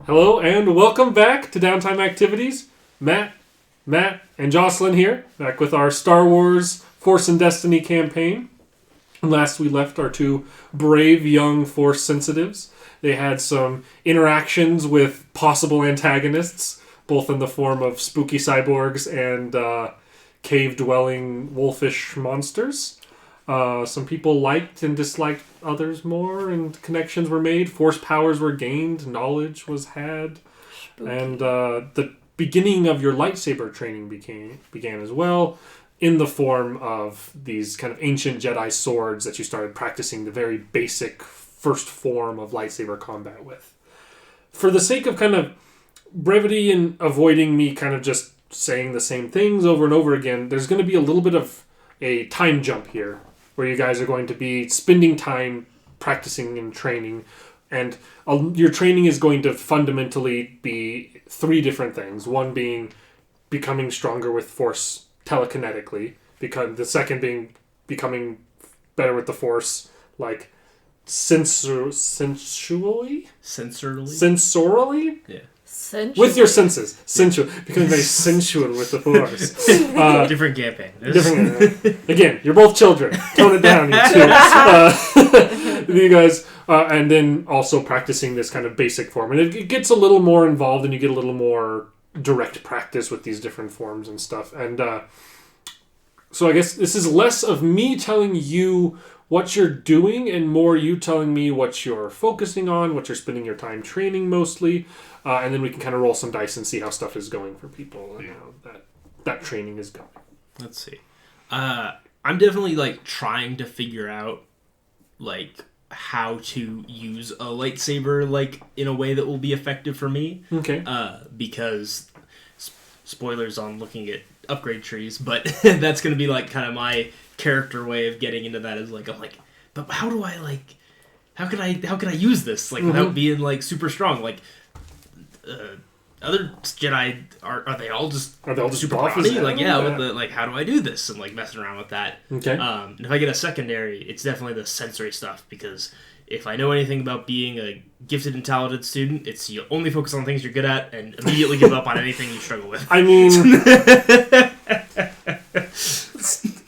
Hello and welcome back to Downtime Activities. Matt, and Jocelyn here, back with our Star Wars Force and Destiny campaign. Last we left our two brave young Force sensitives. They had some interactions with possible antagonists, both in the form of spooky cyborgs and cave-dwelling wolfish monsters. Some people liked and disliked others more, and connections were made. Force powers were gained, knowledge was had, spooky. And the beginning of your lightsaber training began as well, in the form of these kind of ancient Jedi swords that you started practicing the very basic first form of lightsaber combat with. For the sake of kind of brevity and avoiding me kind of just saying the same things over and over again, there's going to be a little bit of a time jump here, where you guys are going to be spending time practicing and training. And your training is going to fundamentally be three different things. One being becoming stronger with Force telekinetically. Because the second being becoming better with the Force, like, sensually? Sensorily? Yeah. Sensual. With your senses. Sensual. Becoming very sensual with the Force. Different campaign. Again, you're both children. Tone it down, you two. You guys, and then also practicing this kind of basic form. And it gets a little more involved and you get a little more direct practice with these different forms and stuff. And so I guess this is less of me telling you what you're doing and more you telling me what you're focusing on, what you're spending your time training mostly. And then we can kind of roll some dice and see how stuff is going for people and how that training is going. Let's see. I'm definitely trying to figure out how to use a lightsaber in a way that will be effective for me. Okay. Because spoilers on looking at upgrade trees, but that's going to be kind of my character way of getting into that is but how do I how can I use this without being super strong? Other Jedi are they all just super brawny? How do I do this? And messing around with that. Okay. And if I get a secondary, it's definitely the sensory stuff, because if I know anything about being a gifted and talented student, it's you only focus on things you're good at and immediately give up on anything you struggle with. I mean,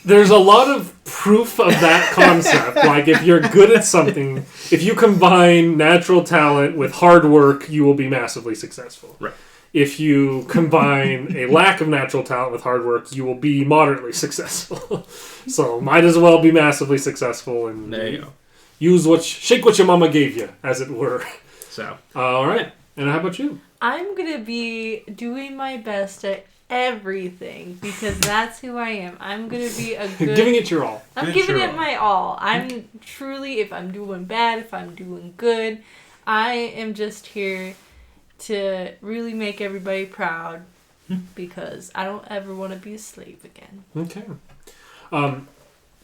there's a lot of proof of that concept. If you're good at something, if you combine natural talent with hard work, you will be massively successful. Right. If you combine a lack of natural talent with hard work, you will be moderately successful. So might as well be massively successful and there you go. Shake what your mama gave you, as it were. So all right. And how about you? I'm gonna be doing my best at everything, because that's who I am. I'm gonna be a good... Giving it your all. I'm giving it my all. I'm truly, if I'm doing bad, if I'm doing good, I am just here to really make everybody proud, because I don't ever want to be a slave again. Okay.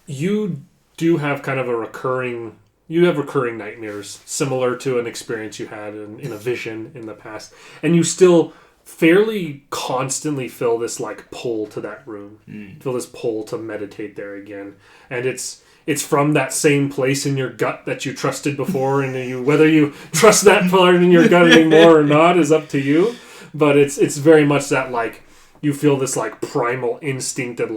You do have kind of a recurring... You have recurring nightmares, similar to an experience you had in a vision in the past. And you still fairly constantly feel this pull to that room. Feel this pull to meditate there again. And it's from that same place in your gut that you trusted before, and whether you trust that part in your gut anymore or not is up to you. But it's very much that you feel this primal instinct that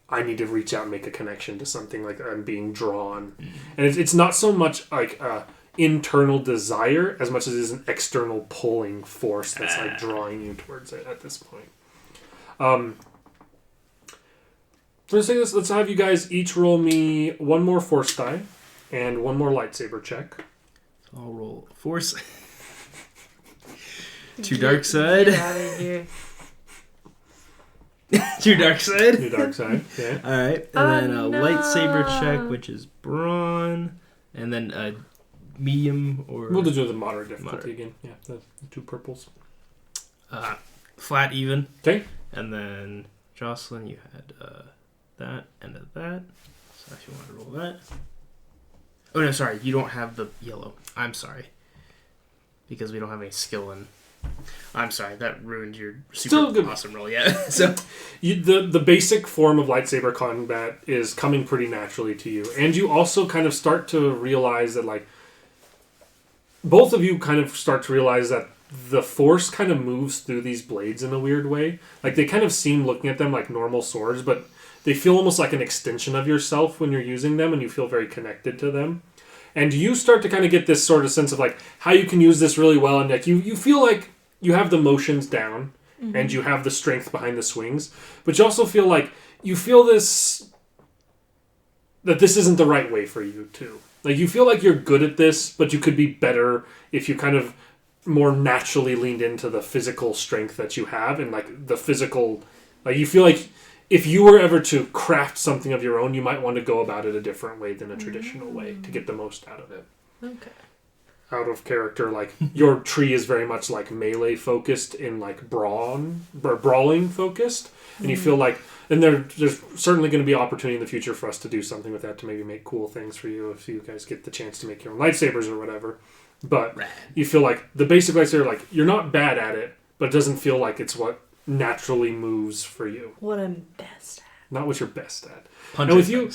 I need to reach out and make a connection to something, I'm being drawn. And it's not so much internal desire as much as it is an external pulling force that's drawing you towards it at this point. So let's say this. Let's have you guys each roll me one more force die and one more lightsaber check. So I'll roll force. To dark side. Get out of here. To dark side. To dark side. Okay. All right, and then a lightsaber check, which is brawn, and then a medium or... We'll just do the moderate difficulty again. Yeah, the two purples. Flat even. Okay. And then Jocelyn, you had that and that. So if you want to roll that. Oh no, sorry, you don't have the yellow. I'm sorry. Because we don't have any skill in... I'm sorry, that ruined your super awesome roll. Yeah. So the basic form of lightsaber combat is coming pretty naturally to you. And you also kind of start to realize that both of you kind of start to realize that the force kind of moves through these blades in a weird way. Like, they kind of seem, looking at them, like normal swords, but they feel almost like an extension of yourself when you're using them, and you feel very connected to them. And you start to kind of get this sort of sense of, like, how you can use this really well, and like you feel like you have the motions down, and you have the strength behind the swings, but you also feel like you feel this, that this isn't the right way for you too. Like, you feel like you're good at this, but you could be better if you kind of more naturally leaned into the physical strength that you have, and like the physical, like, you feel like if you were ever to craft something of your own, you might want to go about it a different way than a traditional way to get the most out of it. Okay. Out of character, like, your tree is very much like melee focused in like brawling focused, and you feel like, and there's certainly going to be opportunity in the future for us to do something with that to maybe make cool things for you if you guys get the chance to make your own lightsabers or whatever. But you feel like the basic lightsaber, like, you're not bad at it, but it doesn't feel like it's what naturally moves for you. What I'm best at. Not what you're best at. Punching And with you,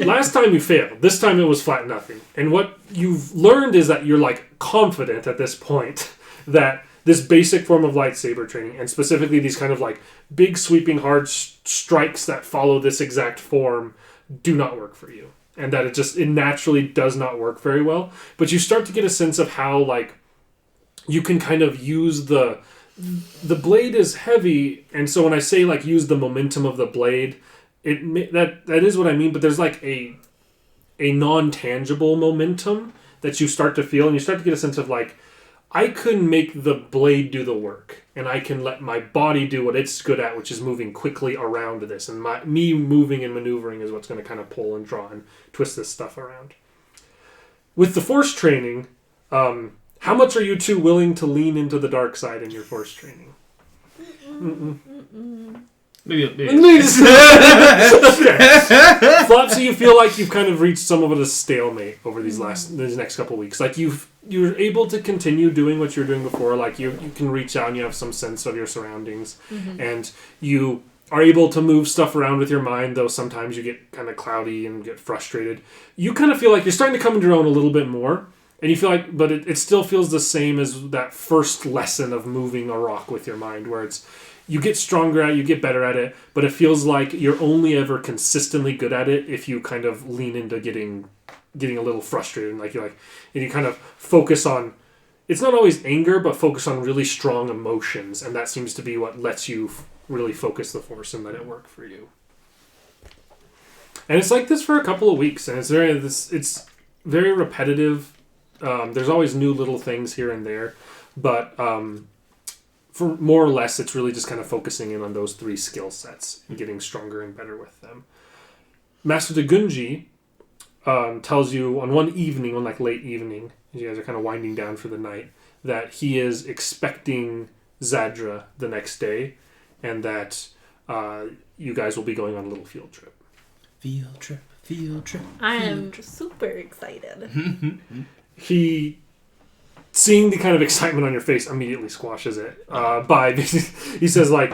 last time you failed. This time it was flat nothing. And what you've learned is that you're like confident at this point that this basic form of lightsaber training, and specifically these kind of like big sweeping hard strikes that follow this exact form, do not work for you. And that it naturally does not work very well. But you start to get a sense of how, like, you can kind of use the blade is heavy, and so when I say, like, use the momentum of the blade, that is what I mean. But there's like a non-tangible momentum that you start to feel, and you start to get a sense of, like, I can make the blade do the work, and I can let my body do what it's good at, which is moving quickly around this. And me moving and maneuvering is what's going to kind of pull and draw and twist this stuff around. With the Force training, how much are you two willing to lean into the dark side in your Force training? Maybe. Okay. Flopsy, you feel like you've kind of reached some of a stalemate over these next couple weeks. Like, you're able to continue doing what you were doing before. Like, you can reach out and you have some sense of your surroundings, and you are able to move stuff around with your mind, though sometimes you get kind of cloudy and get frustrated. You kind of feel like you're starting to come into your own a little bit more, and you feel like, but it still feels the same as that first lesson of moving a rock with your mind, where it's, you get stronger at it, you get better at it, but it feels like you're only ever consistently good at it if you kind of lean into getting a little frustrated, and like, and you kind of focus on, it's not always anger, but focus on really strong emotions, and that seems to be what lets you really focus the Force and let it work for you. And it's like this for a couple of weeks, and it's very repetitive. There's always new little things here and there, but for more or less, it's really just kind of focusing in on those 3 skill sets and getting stronger and better with them. Master Degunji tells you on one late evening, as you guys are kind of winding down for the night, that he is expecting Zadra the next day, and that you guys will be going on a little field trip. Field trip. I am super excited. He, seeing the kind of excitement on your face, immediately squashes it. He says, like,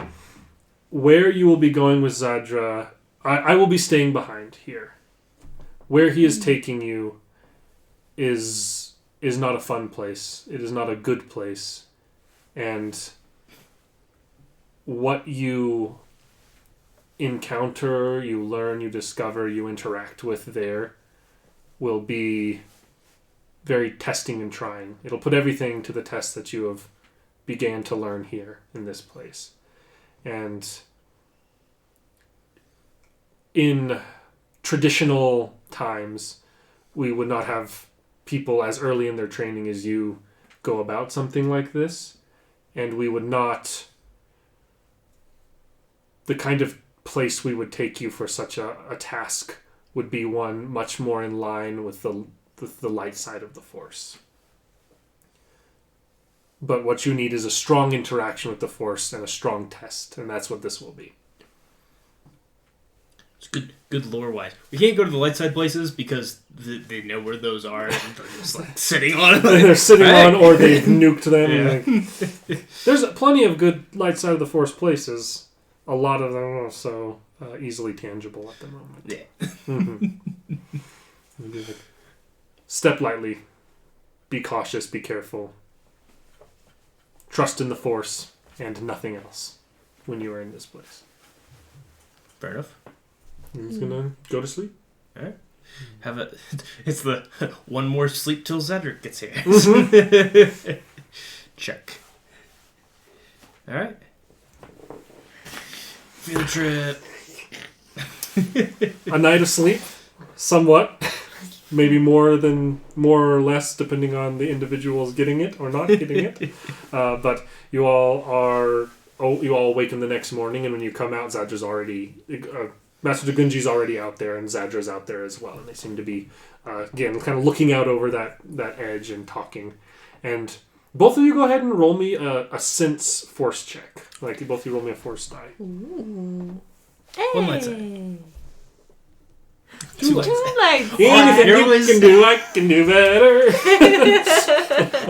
where you will be going with Zadra, I will be staying behind here. Where he is taking you is not a fun place. It is not a good place. And what you encounter, you learn, you discover, you interact with there will be very testing and trying. It'll put everything to the test that you have began to learn here in this place. And in traditional times, we would not have people as early in their training as you go about something like this. And we would not... The kind of place we would take you for such a task would be one much more in line with the light side of the Force. But what you need is a strong interaction with the Force and a strong test, and that's what this will be. It's good lore-wise. We can't go to the light side places because they know where those are, and they're just like sitting on it. They're sitting on, or they've nuked them. Yeah. There's plenty of good light side of the Force places. A lot of them are so easily tangible at the moment. Yeah. Mm-hmm. Step lightly. Be cautious. Be careful. trust in the Force and nothing else when you are in this place. Fair enough. He's gonna go to sleep. All right. It's the one more sleep till Zedric gets here. Check. All right. Field trip. A night of sleep, somewhat. Maybe more or less, depending on the individuals getting it or not getting it. But you all awaken the next morning, and when you come out, Zadra's already... Master Dagunji's already out there, and Zadra's out there as well. And they seem to be, again, kind of looking out over that edge and talking. And both of you go ahead and roll me a sense force check. Like, both of you roll me a force die. Ooh. One light Hey. Two Lights. I can do better.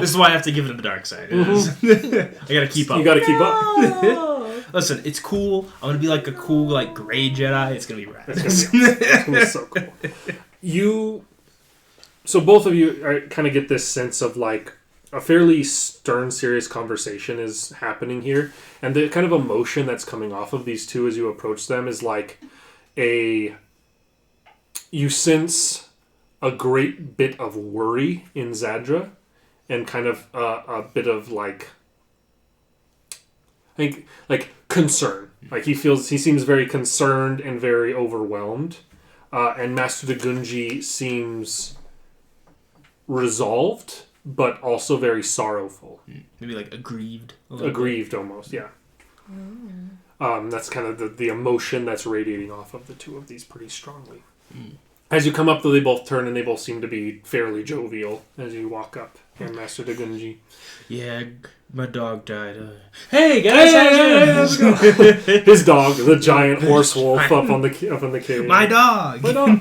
This is why I have to give it to the dark side. I gotta keep up. You gotta keep up. No. Listen, it's cool. I'm gonna be like a cool, like, gray Jedi. It's gonna be rad. It's gonna be so cool. So both of you kind of get this sense of like a fairly stern, serious conversation is happening here, and the kind of emotion that's coming off of these two as you approach them is like you sense a great bit of worry in Zadra, and kind of a bit of like concern. Like he seems very concerned and very overwhelmed, and Master Dagunji seems resolved, but also very sorrowful. Maybe like aggrieved. Aggrieved, almost, yeah. That's kind of the emotion that's radiating off of the two of these pretty strongly. As you come up, though, they both turn and they both seem to be fairly jovial as you walk up here, Master Dagunji. Yeah, my dog died. Hey guys, how's it going? His dog, the giant horse wolf, up on the cave. My dog. My dog.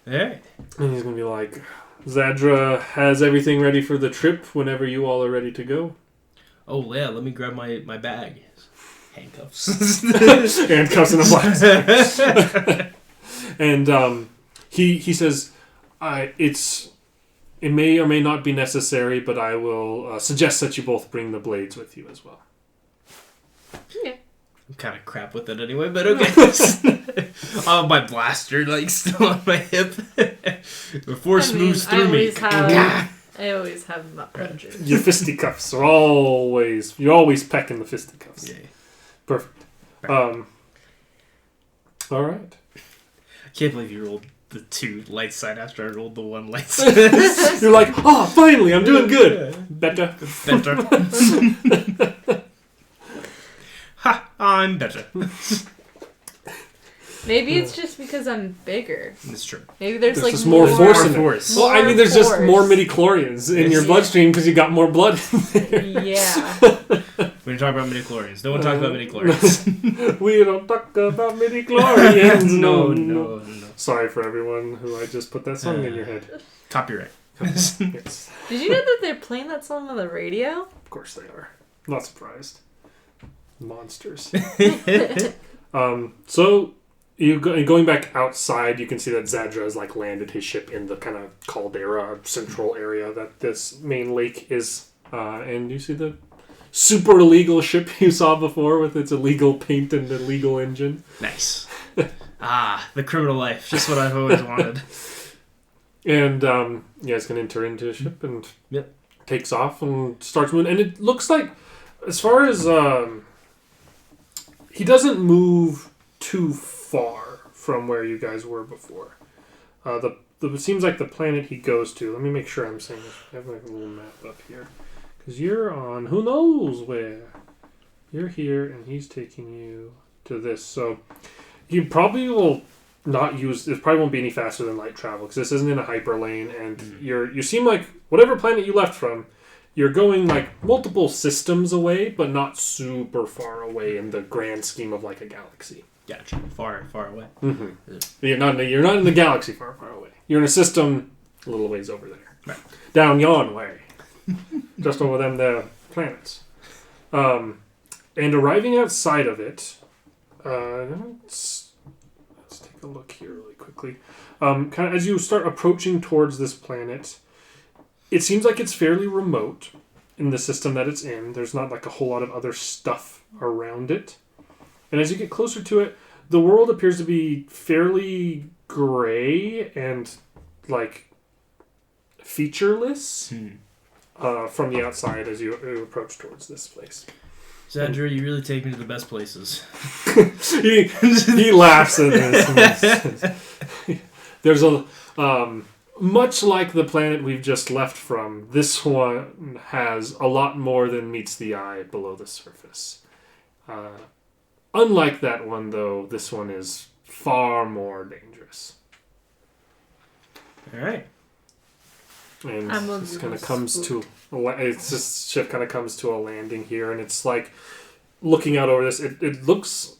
Hey. And he's gonna be like, Zadra has everything ready for the trip whenever you all are ready to go. Oh yeah, let me grab my bag. Handcuffs. Handcuffs and a blast. And he says, it may or may not be necessary, but I will suggest that you both bring the blades with you as well. Yeah. I'm kind of crap with it anyway, but okay. My blaster like still on my hip. The force moves through me. I always have them up punches. Your fisticuffs are you're always pecking the fisticuffs. Yeah. Perfect. All right. I can't believe you rolled the 2 light side after I rolled the 1 light side. You're like, oh, finally, I'm doing good. Better. Ha! I'm better. Maybe it's just because I'm bigger. It's true. Maybe there's like just more force in it. Force. Well, I mean, there's force. just more midichlorians in your bloodstream because you got more blood in there. Yeah. We don't talk about midichlorians. No one talks about midichlorians. We don't talk about midichlorians. No. Sorry for everyone who I just put that song in your head. Copyright. Yes. Did you know that they're playing that song on the radio? Of course they are. Not surprised. Monsters. So going back outside, you can see that Zadra has like landed his ship in the kind of caldera central area that this main lake is, and you see the super illegal ship you saw before with its illegal paint and illegal engine. Nice. The criminal life. Just what I've always wanted. And it's going to enter into the ship and Yep. takes off and starts moving. And it looks like, as far as he doesn't move too far from where you guys were before. It seems like the planet he goes to. Let me make sure I'm saying this. I have like a little map up here. Because you're on who knows where. You're here and he's taking you to this. So you probably will not use... It probably won't be any faster than light travel because this isn't in a hyperlane. And you seem like whatever planet you left from, you're going like multiple systems away, but not super far away in the grand scheme of like a galaxy. Gotcha. Far away. Mm-hmm. You're not in the galaxy far away. You're in a system a little ways over there. Right. Down yon way. Just over them there planets. And arriving outside of it, let's take a look here really quickly. Kind of as you start approaching towards this planet, it seems like it's fairly remote. in the system that it's in. There's not like a whole lot of other stuff around it. And as you get closer to it, the world appears to be fairly gray and like featureless from the outside as you approach towards this place. Zadra, you really take me to the best places. he laughs at this. There's a much like the planet we've just left from, this one has a lot more than meets the eye below the surface. Unlike that one, though, this one is far more dangerous. All right. And this kind of comes to this ship kind of comes to a landing here, and it's like looking out over this. It looks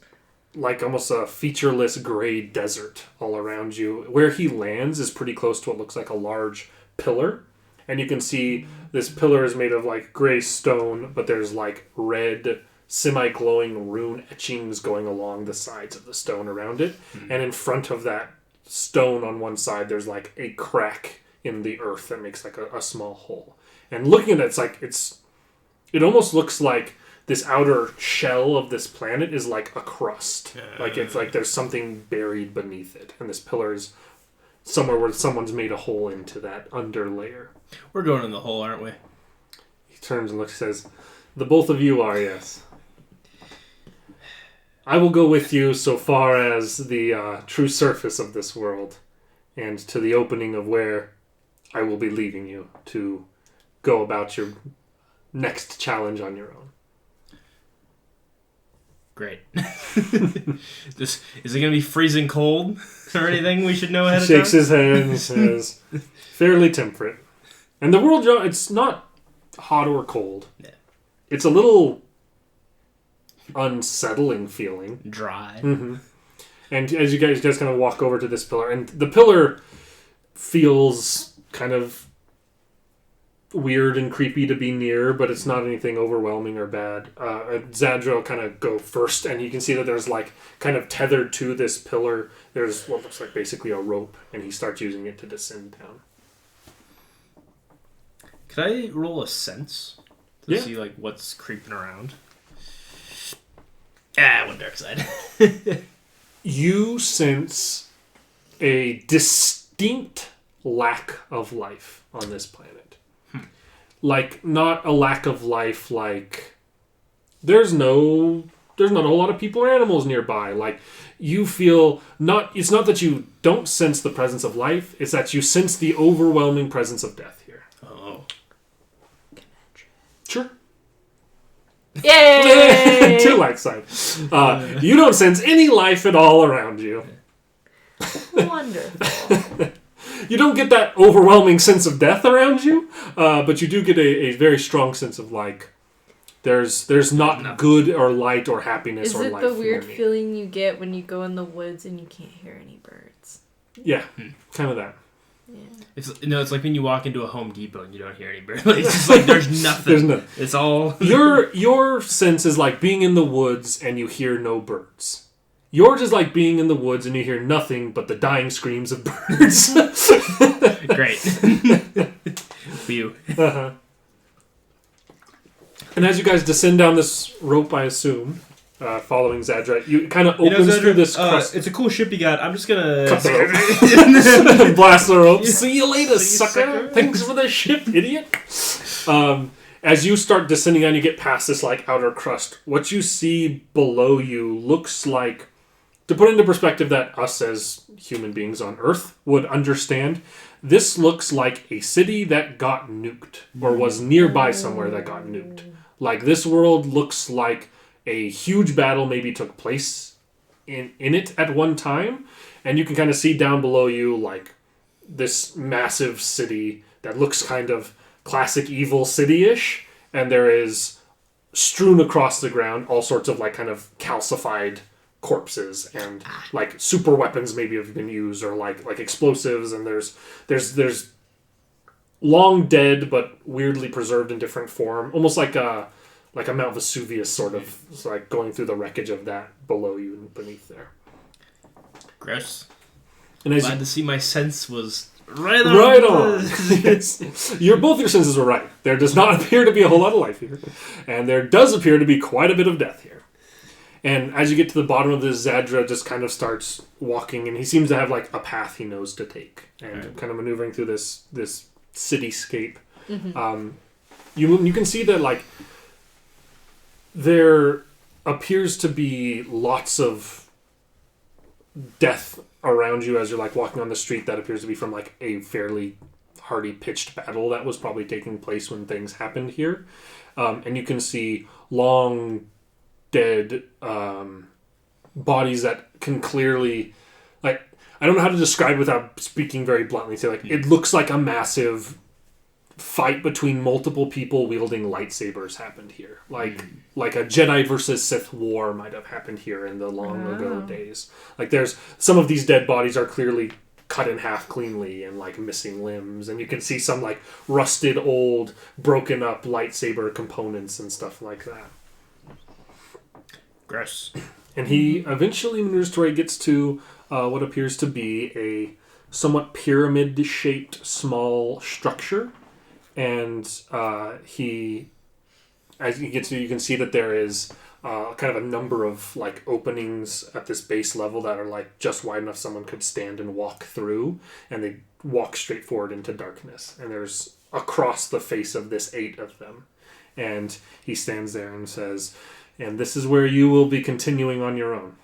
like almost a featureless gray desert all around you. Where he lands is pretty close to what looks like a large pillar, and you can see this pillar is made of like gray stone, but there's like red semi-glowing rune etchings going along the sides of the stone around it. And in front of that stone on one side, there's like a crack in the earth that makes like a small hole. And looking at it, it almost looks like this outer shell of this planet is like a crust. Like it's like there's something buried beneath it. And this pillar is somewhere where someone's made a hole into that underlayer. We're going in the hole, aren't we? He turns and looks and says, "The both of you are, yes. I will go with you so far as the true surface of this world and to the opening of where I will be leaving you to go about your next challenge on your own." Great. Is it going to be freezing cold or anything we should know ahead of time? He time? shakes his head and says, "Fairly temperate. And the world, it's not hot or cold. Yeah. It's a little unsettling feeling. Dry. Mm-hmm. And as you guys kind of walk over to this pillar, and the pillar feels kind of weird and creepy to be near, but it's not anything overwhelming or bad. Zadra will kind of go first, and you can see that there's like kind of tethered to this pillar, there's what looks like basically a rope, and he starts using it to descend down. Could I roll a sense to Yeah. see like what's creeping around? One dark side. You sense a distinct lack of life on this planet. Like, not a lack of life like there's not a whole lot of people or animals nearby. Like, you feel it's not that you don't sense the presence of life, it's that you sense the overwhelming presence of death here. Oh. Sure. Yay! 2 light side. You don't sense any life at all around you. Wonderful. You don't get that overwhelming sense of death around you, but you do get a very strong sense of like there's not good or light or happiness or life. Is it the weird feeling you get when you go in the woods and you can't hear any birds? Yeah, kind of that. Yeah. It's like when you walk into a Home Depot and you don't hear any birds. Like, it's just like there's nothing. There's nothing. It's all your sense is like being in the woods and you hear no birds. Yours is like being in the woods and you hear nothing but the dying screams of birds. Great. Phew. Uh-huh. And as you guys descend down this rope, I assume, following Zadra, you kind of opens through this crust. It's a cool ship you got. I'm just gonna Cut the rope. Blast the rope. See you later, sucker. Thanks for the ship, idiot. As you start descending down, you get past this like outer crust. What you see below you looks like, to put into perspective that us as human beings on Earth would understand, this looks like a city that got nuked, or was nearby somewhere that got nuked. Like, this world looks like a huge battle maybe took place in it at one time, and you can kind of see down below you like this massive city that looks kind of classic evil city-ish, and there is strewn across the ground all sorts of like kind of calcified corpses and like super weapons maybe have been used, or like explosives, and there's long dead but weirdly preserved in different form, almost like a Mount Vesuvius sort of. It's like going through the wreckage of that below you and beneath there. Gross. And as Glad to see my sense was Right on. Right on. Yes. Both your senses were right. There does not appear to be a whole lot of life here. And there does appear to be quite a bit of death here. And as you get to the bottom of this, Zadra just kind of starts walking, and he seems to have like a path he knows to take, and kind of maneuvering through this cityscape. Mm-hmm. You can see that like there appears to be lots of death around you as you're like walking on the street. That appears to be from like a fairly hardy pitched battle that was probably taking place when things happened here, and you can see long dead bodies that can clearly, like, I don't know how to describe without speaking very bluntly. Say like it looks like a massive fight between multiple people wielding lightsabers happened here, like a Jedi versus Sith war might have happened here in the long ago days. Like there's some of these dead bodies are clearly cut in half cleanly and like missing limbs, and you can see some like rusted old broken up lightsaber components and stuff like that. Gross. And he eventually maneuvers to where he gets to what appears to be a somewhat pyramid-shaped small structure. And he, as he gets to, you can see that there is kind of a number of like openings at this base level that are like just wide enough someone could stand and walk through. And they walk straight forward into darkness. And there's across the face of this 8 of them. And he stands there and says, "And this is where you will be continuing on your own."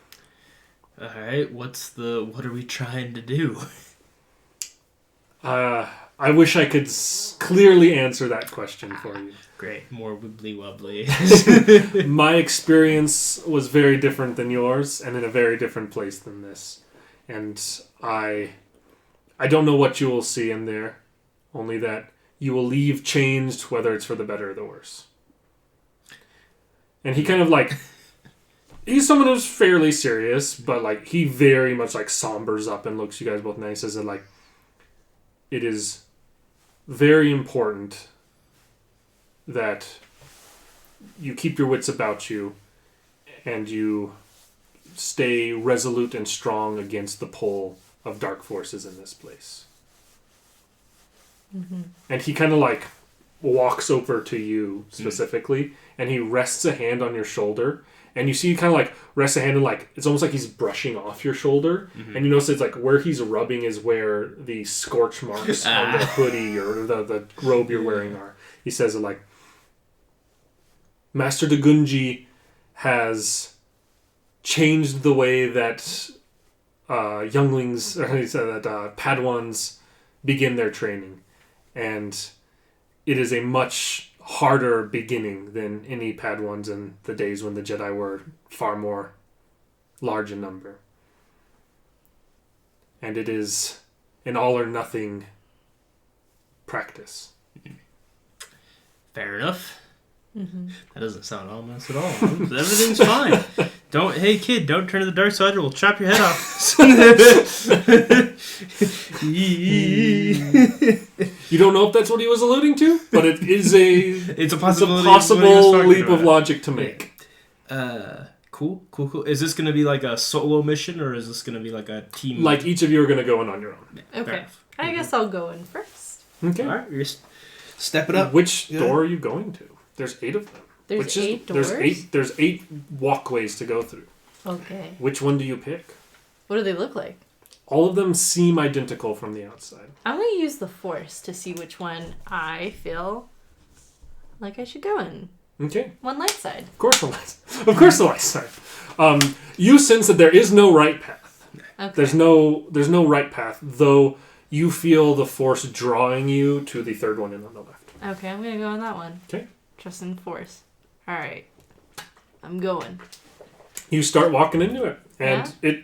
All right. What are we trying to do? I wish I could clearly answer that question for you. Great. More wibbly wobbly. My experience was very different than yours, and in a very different place than this. And I don't know what you will see in there, only that you will leave changed, whether it's for the better or the worse. And he kind of like, he's someone who's fairly serious, but like he very much like sombers up and looks you guys both nice, says that like, it is very important that you keep your wits about you and you stay resolute and strong against the pull of dark forces in this place. Mm-hmm. And he kind of like walks over to you specifically, and he rests a hand on your shoulder, and you see he kind of like rests a hand and like it's almost like he's brushing off your shoulder, and you notice it's like where he's rubbing is where the scorch marks on the hoodie or the robe you're wearing are. He says it like, "Master Dagunji has changed the way that younglings, or he said that Padawans begin their training, and it is a much harder beginning than any Padawans in the days when the Jedi were far more large in number. And it is an all-or-nothing practice." Fair enough. Mm-hmm. That doesn't sound ominous at all. Everything's fine. Hey kid, don't turn to the dark side or we'll chop your head off. You don't know if that's what he was alluding to, but it is it's a possible leap of logic to make. Cool. Is this going to be like a solo mission, or is this going to be like a team? Like each of you are going to go in on your own. Okay. I guess I'll go in first. Okay. All right, you're step it up. Which door are you going to? There's 8 of them. There's 8 doors? There's 8 walkways to go through. Okay. Which one do you pick? What do they look like? All of them seem identical from the outside. I'm going to use the Force to see which one I feel like I should go in. Okay. One light side. Of course the light side. Of course the light side. You sense that there is no right path. Okay. There's no right path, though you feel the Force drawing you to the third one in on the left. Okay, I'm going to go on that one. Okay. Trust in the Force. All right. I'm going. You start walking into it. And it,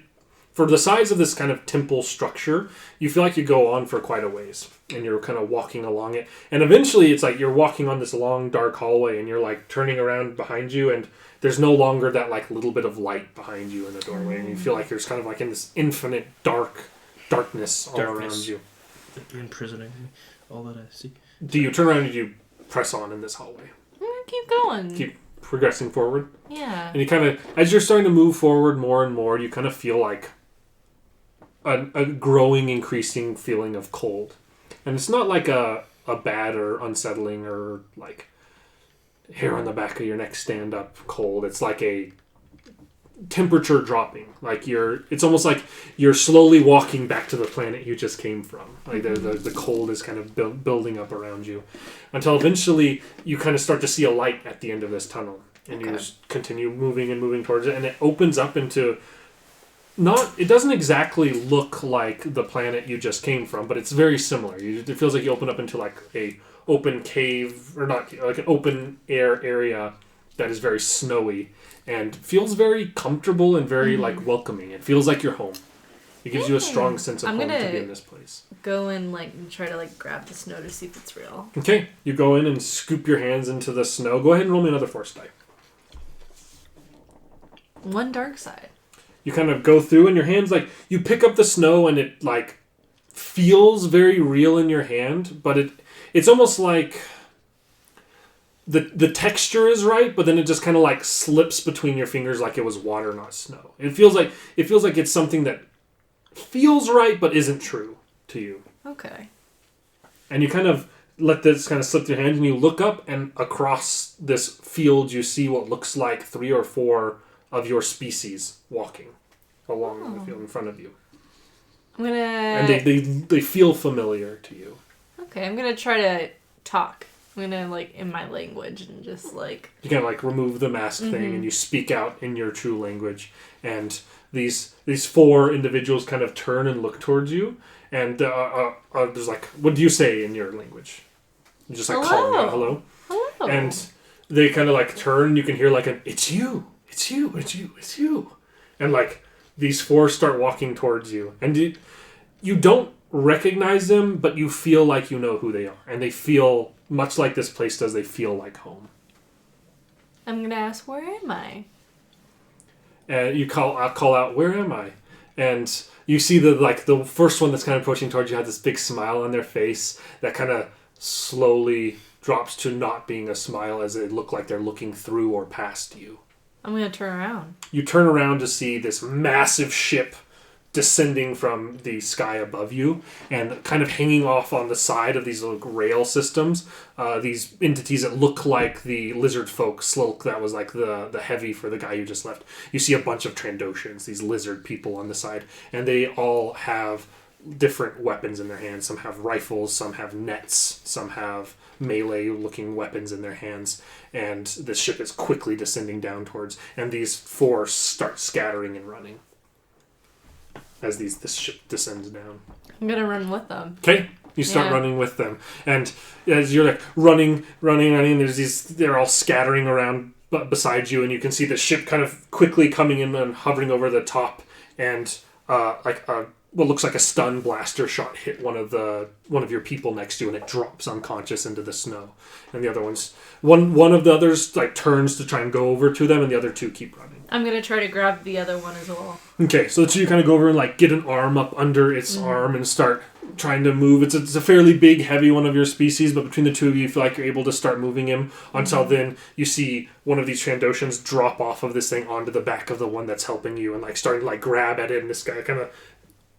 for the size of this kind of temple structure, you feel like you go on for quite a ways. And you're kind of walking along it. And eventually it's like you're walking on this long, dark hallway, and you're like turning around behind you, and there's no longer that like little bit of light behind you in the doorway. And you feel like you're just kind of like in this infinite darkness all around you. Imprisoning all that I see. Do you turn around and you press on in this hallway? Keep going. Keep progressing forward? Yeah. And you kind of, as you're starting to move forward more and more, you kind of feel like a growing, increasing feeling of cold. And it's not like a bad or unsettling or like hair on the back of your neck stand up cold. It's like a temperature dropping. Like it's almost like you're slowly walking back to the planet you just came from. Like the cold is kind of building up around you until eventually you kind of start to see a light at the end of this tunnel. And you just continue moving and moving towards it. And it opens up into it doesn't exactly look like the planet you just came from, but it's very similar. It feels like you open up into like a open cave, or not, like an open air area that is very snowy and feels very comfortable and very like welcoming. It feels like you're home. It gives you a strong sense of home to be in this place. Go in and try to grab the snow to see if it's real. Okay, you go in and scoop your hands into the snow. Go ahead and roll me another force die. 1 dark side. You kind of go through and your hands, you pick up the snow and it, feels very real in your hand, but it's almost like the texture is right, but then it just kind of, slips between your fingers like it was water, not snow. It feels like it's something that feels right, but isn't true to you. Okay. And you kind of let this kind of slip through your hand, and you look up, and across this field, you see what looks like 3 or 4 of your species walking along the field in front of you. I'm gonna... And they feel familiar to you. Okay, I'm gonna try to talk. I'm gonna, in my language and just, You kind of, remove the mask thing, and you speak out in your true language. And these 4 individuals kind of turn and look towards you. And there's, what do you say in your language? You just, calling out hello. Hello. And they kind of, turn. You can hear, it's you. It's you, it's you, it's you. And, these 4 start walking towards you. And you don't recognize them, but you feel like you know who they are. And they feel, much like this place does, they feel like home. I'm going to ask, where am I? And I'll call out, where am I? And you see the first one that's kind of approaching towards you had this big smile on their face that kind of slowly drops to not being a smile as it look like they're looking through or past you. I'm going to turn around. You turn around to see this massive ship descending from the sky above you and kind of hanging off on the side of these little rail systems. These entities that look like the lizard folk Slilk that was the heavy for the guy you just left. You see a bunch of Trandoshans, these lizard people on the side, and they all have different weapons in their hands. Some have rifles, some have nets, some have melee-looking weapons in their hands, and the ship is quickly descending down towards, and these 4 start scattering and running as this ship descends down. I'm gonna run with them. Okay, you start running with them, and as you're running, they're all scattering around beside you, and you can see the ship kind of quickly coming in and hovering over the top, and what looks like a stun blaster shot hit one of your people next to you, and it drops unconscious into the snow. And the other one of the others turns to try and go over to them, and the other 2 keep running. I'm gonna try to grab the other one as well. Okay, so you kind of go over and get an arm up under its arm and start trying to move. It's a fairly big, heavy one of your species, but between the 2 of you feel like you're able to start moving him. Until then, you see one of these Trandoshans drop off of this thing onto the back of the one that's helping you, and starting to grab at it, and this guy kind of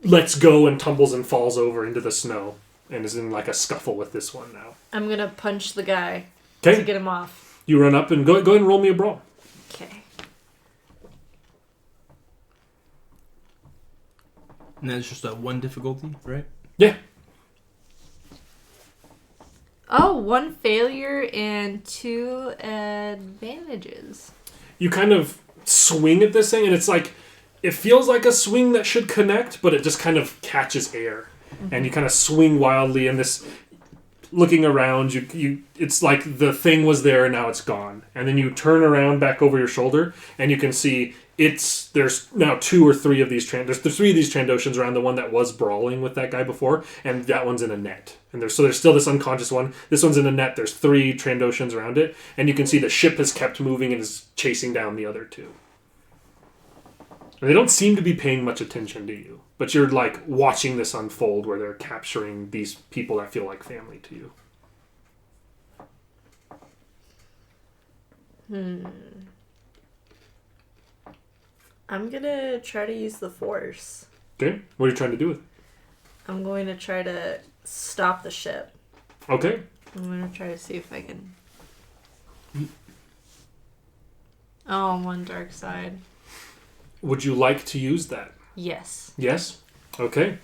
lets go and tumbles and falls over into the snow and is in a scuffle with this one now. I'm gonna punch the guy to get him off. You run up and go ahead and roll me a brawl. Okay. And that's just a 1 difficulty, right? Yeah. Oh, 1 failure and 2 advantages. You kind of swing at this thing, and it's it feels like a swing that should connect, but it just kind of catches air. And you kind of swing wildly, and this, looking around, it's like the thing was there and now it's gone. And then you turn around back over your shoulder, and you can see there's now 2 or 3 of these there's 3 of these Trandoshans around the one that was brawling with that guy before, and that one's in a net. And there's still this unconscious one. This one's in a net. There's 3 Trandoshans around it, and you can see the ship has kept moving and is chasing down the other 2. And they don't seem to be paying much attention to you, but you're watching this unfold where they're capturing these people that feel like family to you. I'm gonna try to use the Force. Okay. What are you trying to do with it? I'm going to try to stop the ship. Okay. I'm going to try to see if I can... Oh, one dark side. Would you like to use that? Yes. Yes? Okay.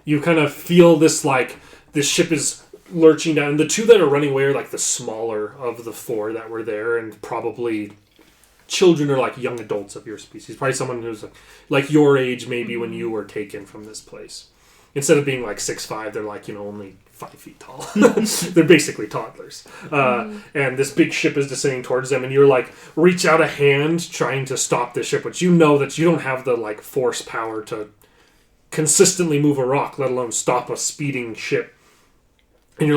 You kind of feel this, like, this ship is lurching down. And the two that are running away are, like, the smaller of the four that were there, and probably children or, like, young adults of your species. Probably someone who's, like your age, maybe, when you were taken from this place. Instead of being, like, 6'5", they're, like, only 5 feet tall. They're basically toddlers. And this big ship is descending towards them, and you're, like, reach out a hand trying to stop the ship, but you know that you don't have the, like, force power to consistently move a rock, let alone stop a speeding ship. And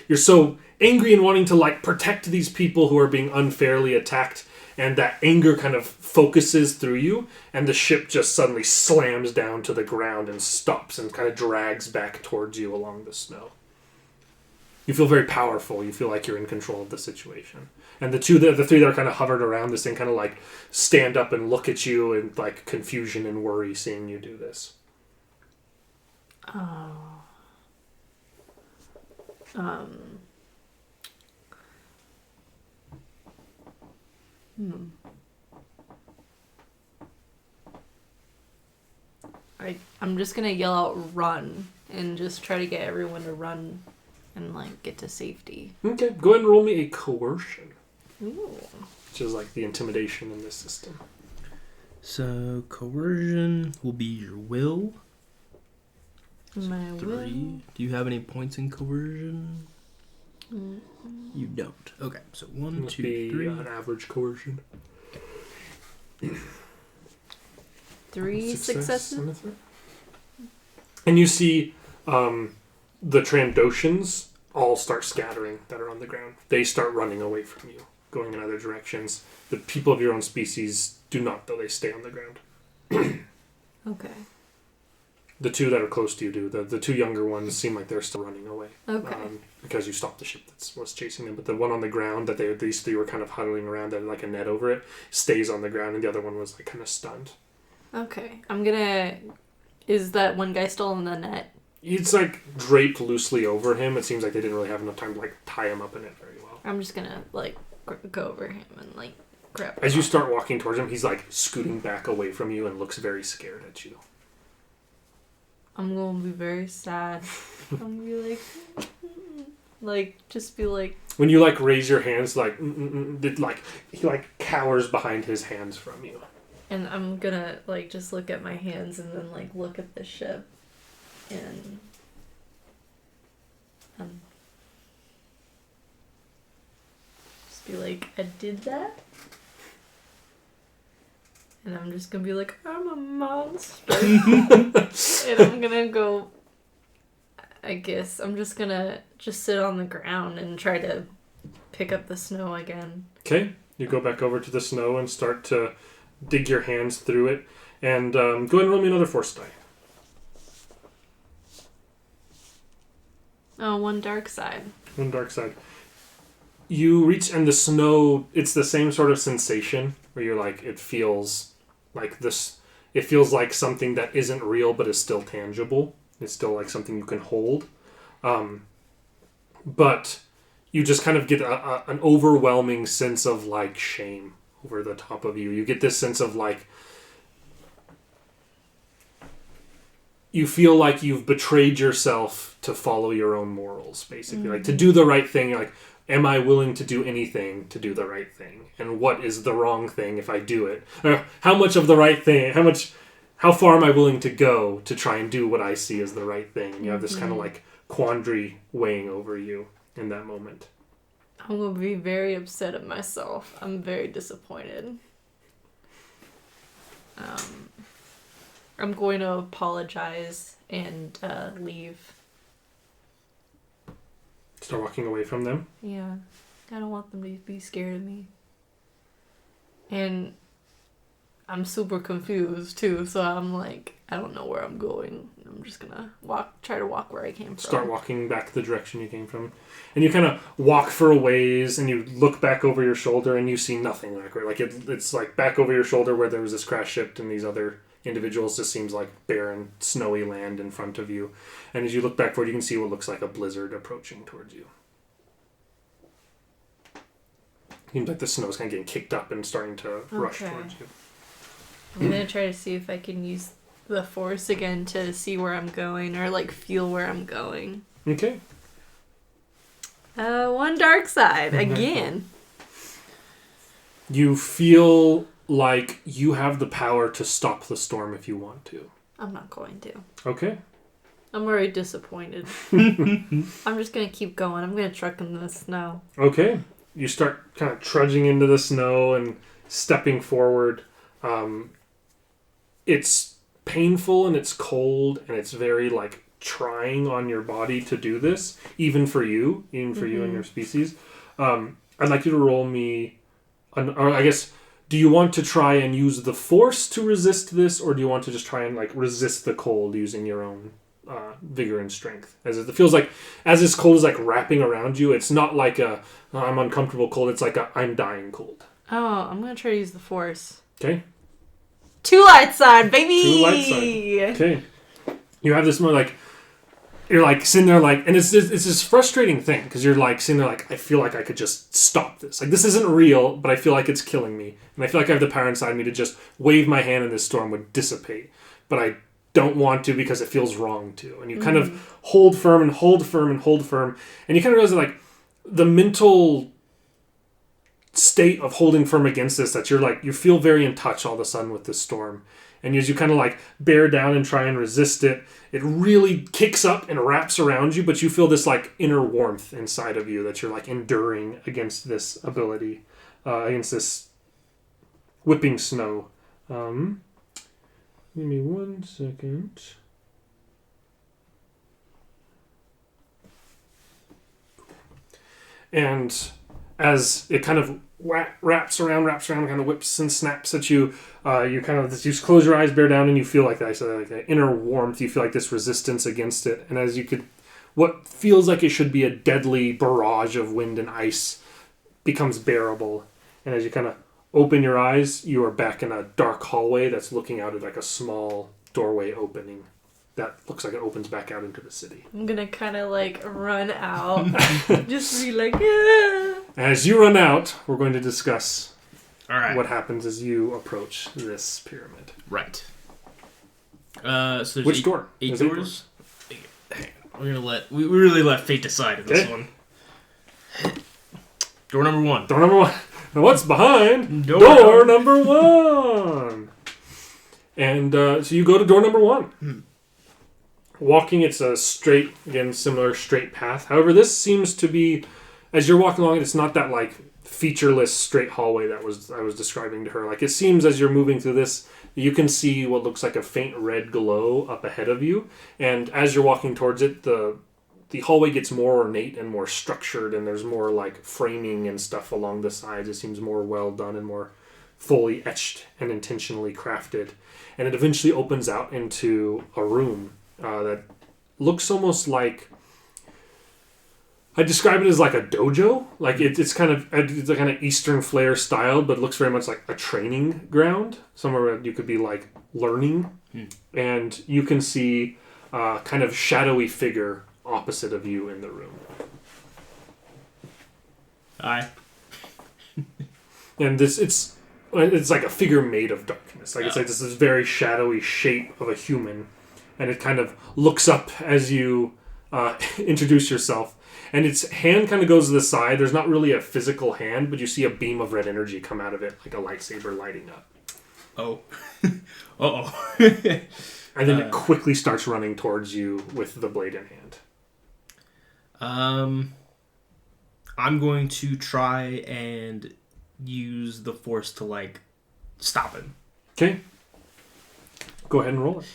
you're so angry and wanting to, like, protect these people who are being unfairly attacked, and that anger kind of focuses through you, and the ship just suddenly slams down to the ground and stops and kind of drags back towards you along the snow. You feel very powerful. You feel like you're in control of the situation. And the three that are kind of hovered around this thing kind of, like, stand up and look at you in, like, confusion and worry seeing you do this. Oh. I'm just gonna yell out "run" and just try to get everyone to run and, like, get to safety. Okay, go ahead and roll me a coercion. Ooh. Which is like the intimidation in this system. So coercion will be your will. My 3. will. Do you have any points in coercion? Mm-hmm. You don't. Okay, so 1, Must 2, be 3. an average coercion. 3 successes. And you see the Trandoshans all start scattering that are on the ground. They start running away from you, going in other directions. The people of your own species do not, though. They stay on the ground. Okay. The two that are close to you do. The two younger ones seem like they're still running away. Okay. Because you stopped the ship that was chasing them. But the one on the ground that these three were kind of huddling around and like a net over it stays on the ground, and the other one was like kind of stunned. Okay. I'm gonna... Is that one guy still in the net? It's like draped loosely over him. It seems like they didn't really have enough time to like tie him up in it very well. I'm just gonna, like, go over him and, like, grab him. As you start walking towards him, he's like scooting back away from you and looks very scared at you. I'm gonna be very sad. I'm gonna be like, just be like... When you like raise your hands, like he like cowers behind his hands from you. And I'm gonna, like, just look at my hands and then, like, look at the ship. And... just be like, I did that? And I'm just gonna be like, I'm a monster. And I'm gonna go... I guess I'm just gonna sit on the ground and try to pick up the snow again. Okay, you go back over to the snow and start to dig your hands through it. And go ahead and roll me another force die. Oh, one dark side. One dark side. You reach, and the snow, it's the same sort of sensation where you're like, it feels like this, it feels like something that isn't real but is still tangible. It's still like something you can hold. But you just kind of get an overwhelming sense of like shame over the top of you. You get this sense of like, you feel like you've betrayed yourself to follow your own morals, basically. Mm-hmm. Like, to do the right thing, like, am I willing to do anything to do the right thing? And what is the wrong thing if I do it? Or how much of the right thing, how far am I willing to go to try and do what I see as the right thing? And you have this kind of, like, quandary weighing over you in that moment. I'm going to be very upset at myself. I'm very disappointed. I'm going to apologize and leave. Start walking away from them? Yeah. I don't want them to be scared of me. And I'm super confused, too, so I'm like, I don't know where I'm going. I'm just going to try to walk where I came from. Start walking back the direction you came from. And you kind of walk for a ways, and you look back over your shoulder, and you see nothing. Like it's like back over your shoulder where there was this crash ship and these other individuals. This seems like barren, snowy land in front of you. And as you look back forward, you can see what looks like a blizzard approaching towards you. Seems like the snow is kind of getting kicked up and starting to rush towards you. I'm going to try to see if I can use the force again to see where I'm going or like feel where I'm going. Okay. One dark side again. You feel like you have the power to stop the storm if you want to. I'm not going to. Okay. I'm already disappointed. I'm just going to keep going. I'm going to truck in the snow. Okay. You start kind of trudging into the snow and stepping forward. It's painful and it's cold and it's very like trying on your body to do this, even for you and your species. I'd like you to roll me, or I guess, do you want to try and use the force to resist this, or do you want to just try and like resist the cold using your own vigor and strength? As it feels like, as this cold is like wrapping around you, it's not like a I'm uncomfortable cold. It's like a I'm dying cold. Oh, I'm gonna try to use the force. Okay. 2 light side, baby. 2 light side. Okay. You have this more like you're like sitting there like, and it's this frustrating thing because you're like sitting there like I feel like I could just stop this. Like this isn't real, but I feel like it's killing me, and I feel like I have the power inside me to just wave my hand and this storm would dissipate, but I don't want to because it feels wrong to. And you kind of hold firm and hold firm and hold firm, and you kind of realize that like the mental state of holding firm against this, that you're like you feel very in touch all of a sudden with this storm. And as you kind of like bear down and try and resist it, it really kicks up and wraps around you, but you feel this like inner warmth inside of you that you're like enduring against this ability, against this whipping snow. Give me 1 second. And as it kind of wraps around, kind of whips and snaps at you. You kind of just close your eyes, bear down, and you feel like that. I said like that inner warmth. You feel like this resistance against it, and as you could, what feels like it should be a deadly barrage of wind and ice becomes bearable. And as you kind of open your eyes, you are back in a dark hallway that's looking out at like a small doorway opening that looks like it opens back out into the city. I'm gonna kind of like run out, just be like, ah. As you run out, we're going to discuss Alright. what happens as you approach this pyramid. Right. So there's Which door? Eight There's doors. We're gonna we really let fate decide in this Okay. one. Door number 1. Door number 1. Now what's behind Door number 1? And so you go to door number 1. Walking, it's a straight, again, similar straight path. However, this seems to be, as you're walking along, it's not that like featureless straight hallway that I was describing to her. Like it seems as you're moving through this, you can see what looks like a faint red glow up ahead of you. And as you're walking towards it, the hallway gets more ornate and more structured, and there's more like framing and stuff along the sides. It seems more well done and more fully etched and intentionally crafted. And it eventually opens out into a room that looks almost like, I describe it as like a dojo. Like it's kind of Eastern flair style, but it looks very much like a training ground, somewhere where you could be like learning. And you can see kind of shadowy figure opposite of you in the room. Hi. And it's like a figure made of darkness. Like it's like this very shadowy shape of a human, and it kind of looks up as you introduce yourself. And its hand kind of goes to the side. There's not really a physical hand, but you see a beam of red energy come out of it, like a lightsaber lighting up. Oh. Uh-oh. And then it quickly starts running towards you with the blade in hand. I'm going to try and use the force to, like, stop him. Okay. Go ahead and roll it.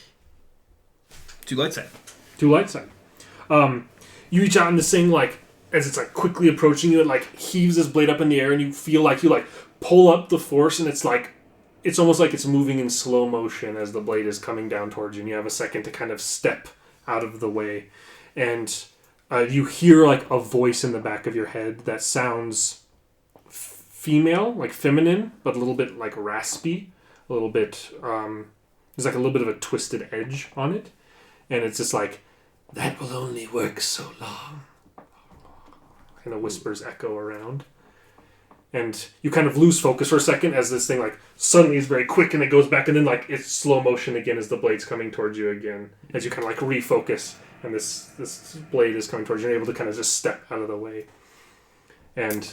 2 light side. 2 light side. You reach out and this thing, like, as it's like quickly approaching you, it like heaves this blade up in the air, and you feel like you like pull up the force, and it's like, it's almost like it's moving in slow motion as the blade is coming down towards you, and you have a second to kind of step out of the way. And you hear like a voice in the back of your head that sounds female, like feminine, but a little bit like raspy, a little bit there's like a little bit of a twisted edge on it, and it's just like, that will only work so long. And the whispers echo around. And you kind of lose focus for a second as this thing like suddenly is very quick and it goes back and then like it's slow motion again as the blade's coming towards you again. As you kind of like refocus and this blade is coming towards you and you're able to kind of just step out of the way. And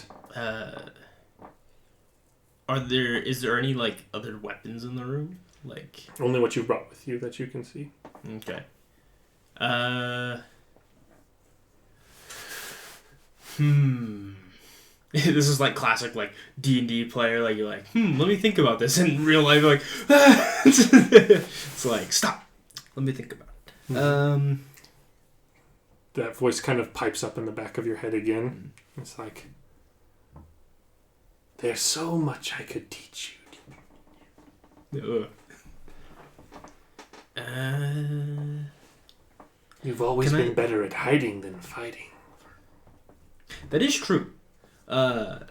is there any like other weapons in the room? Like only what you've brought with you that you can see. Okay. This is like classic like D&D player, like you're like, let me think about this. In real life, you're like, it's like, stop, let me think about it. Mm-hmm. That voice kind of pipes up in the back of your head again. It's like, there's so much I could teach you. You've always been better at hiding than fighting. That is true. I'm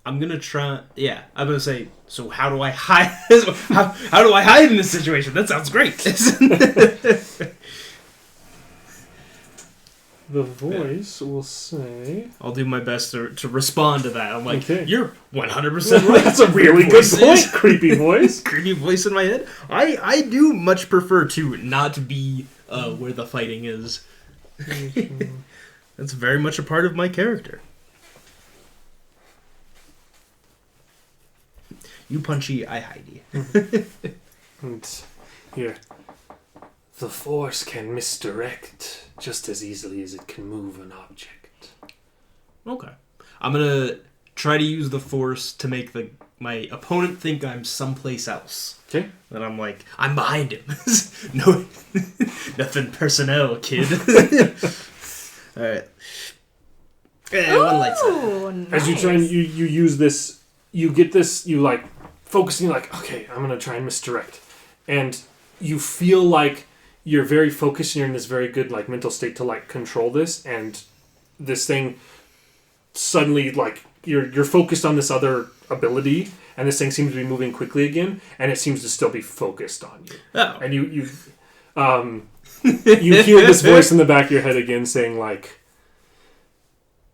gonna try. Yeah, I'm gonna say. So how do I hide? how do I hide in this situation? That sounds great. The voice will say... I'll do my best to respond to that. I'm like, okay. You're 100% right. That's a really good point. Creepy voice. Creepy voice in my head. I do much prefer to not be where the fighting is. That's very much a part of my character. You punchy, I hidey. And here, the Force can misdirect just as easily as it can move an object. Okay. I'm gonna try to use the Force to make my opponent think I'm someplace else. Okay. And I'm like, I'm behind him. No, nothing personnel, kid. Alright. One lights up. Nice. As you try and you use this, you get this, you like focusing, like, okay, I'm going to try and misdirect. And you feel like you're very focused and you're in this very good like mental state to like control this. And this thing suddenly like you're focused on this other ability and this thing seems to be moving quickly again and it seems to still be focused on you. Oh. And you hear this voice in the back of your head again saying like,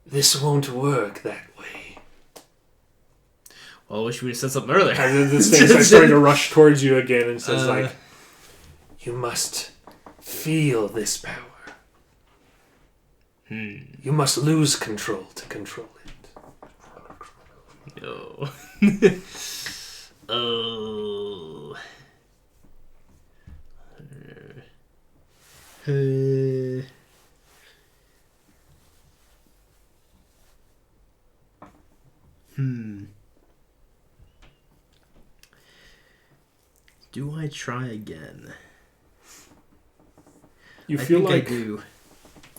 this won't work that way. Well, I wish we would have said something earlier. And then this thing starts starting to rush towards you again and says like, you must feel this power. You must lose control to control it. No. Oh. Do I try again? You feel like I do.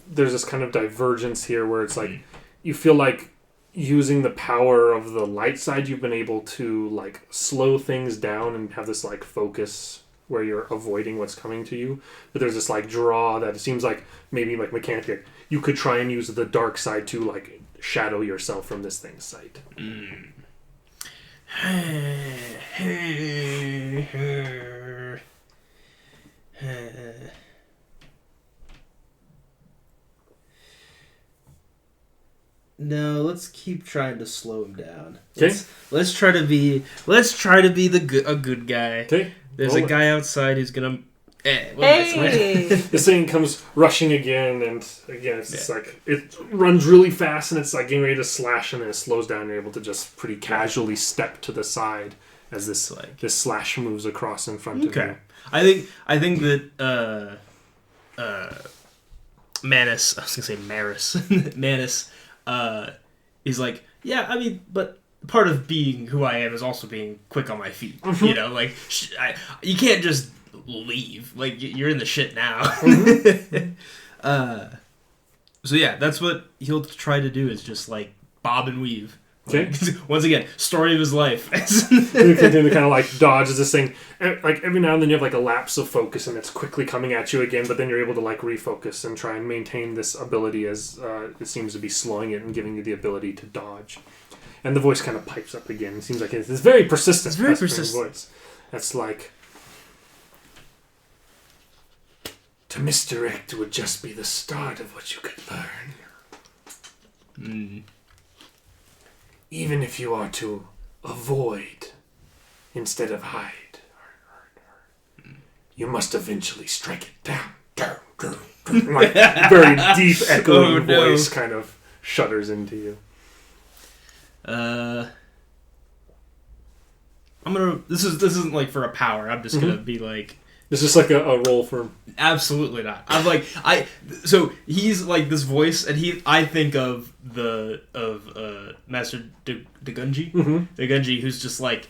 There's this kind of divergence here where it's like you feel like using the power of the light side you've been able to like slow things down and have this like focus where you're avoiding what's coming to you, but there's this like draw that it seems like maybe like mechanically you could try and use the dark side to like shadow yourself from this thing's sight. No, let's keep trying to slow him down. Okay. Let's try to be a good guy. Okay. There's a guy outside who's gonna. Hey! This thing comes rushing again, and again, it's just like it runs really fast, and it's like getting ready to slash, and then it slows down. And you're able to just pretty casually step to the side as this slash moves across in front of you. I think that Mannis. I was gonna say Maris. Mannis. He's like, yeah, I mean, but part of being who I am is also being quick on my feet. Mm-hmm. You know, like, you can't just leave. Like, you're in the shit now. Mm-hmm. So yeah, that's what he'll try to do is just, like, bob and weave. Okay. Once again, story of his life. You continue to kind of like dodge as this thing, like every now and then you have like a lapse of focus and it's quickly coming at you again, but then you're able to like refocus and try and maintain this ability as it seems to be slowing it and giving you the ability to dodge. And the voice kind of pipes up again. It seems like it's very persistent. It's very persistent voice. That's like, To misdirect would just be the start of what you could learn. Even if you are to avoid instead of hide, you must eventually strike it down. Like very deep echoing voice kind of shudders into you. I'm gonna. This isn't like for a power. I'm just gonna be like. This is like a roll for. Absolutely not. I'm like So he's like this voice, and I think of Master Dagunji, Dagunji, who's just like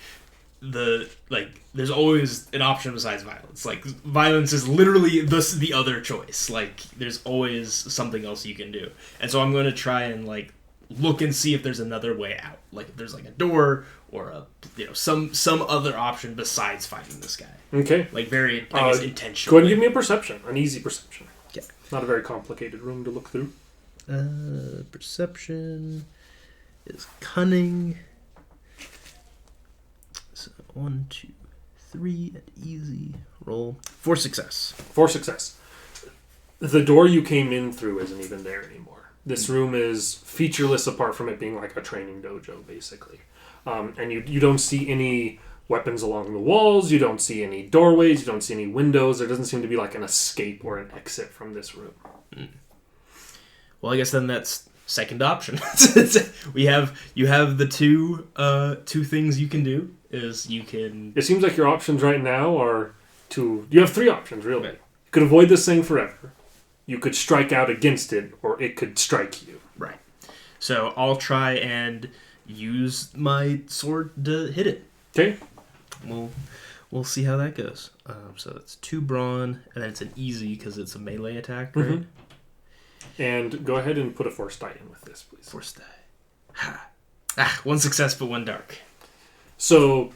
there's always an option besides violence. Like violence is literally the other choice. Like there's always something else you can do, and so I'm going to try and like look and see if there's another way out. Like if there's like a door or some other option besides fighting this guy. Okay. Like very intentional. Go ahead and give me a perception, an easy perception. Okay. Not a very complicated room to look through. Perception is cunning. So 1, 2, 3, an easy roll for success. For success. The door you came in through isn't even there anymore. This room is featureless apart from it being like a training dojo, basically. And you don't see any weapons along the walls, you don't see any doorways, you don't see any windows. There doesn't seem to be like an escape or an exit from this room. Well, I guess then that's second option. You have the two things you can do. Is you can... It seems like your options right now are to... You have 3 options, really. You could avoid this thing forever. You could strike out against it, or it could strike you. Right. So I'll try and use my sword to hit it. Okay. We'll see how that goes. So it's 2 brawn, and then it's an easy because it's a melee attack, right? And go ahead and put a force die in with this, please. Force die. 1 success, but 1 dark. So,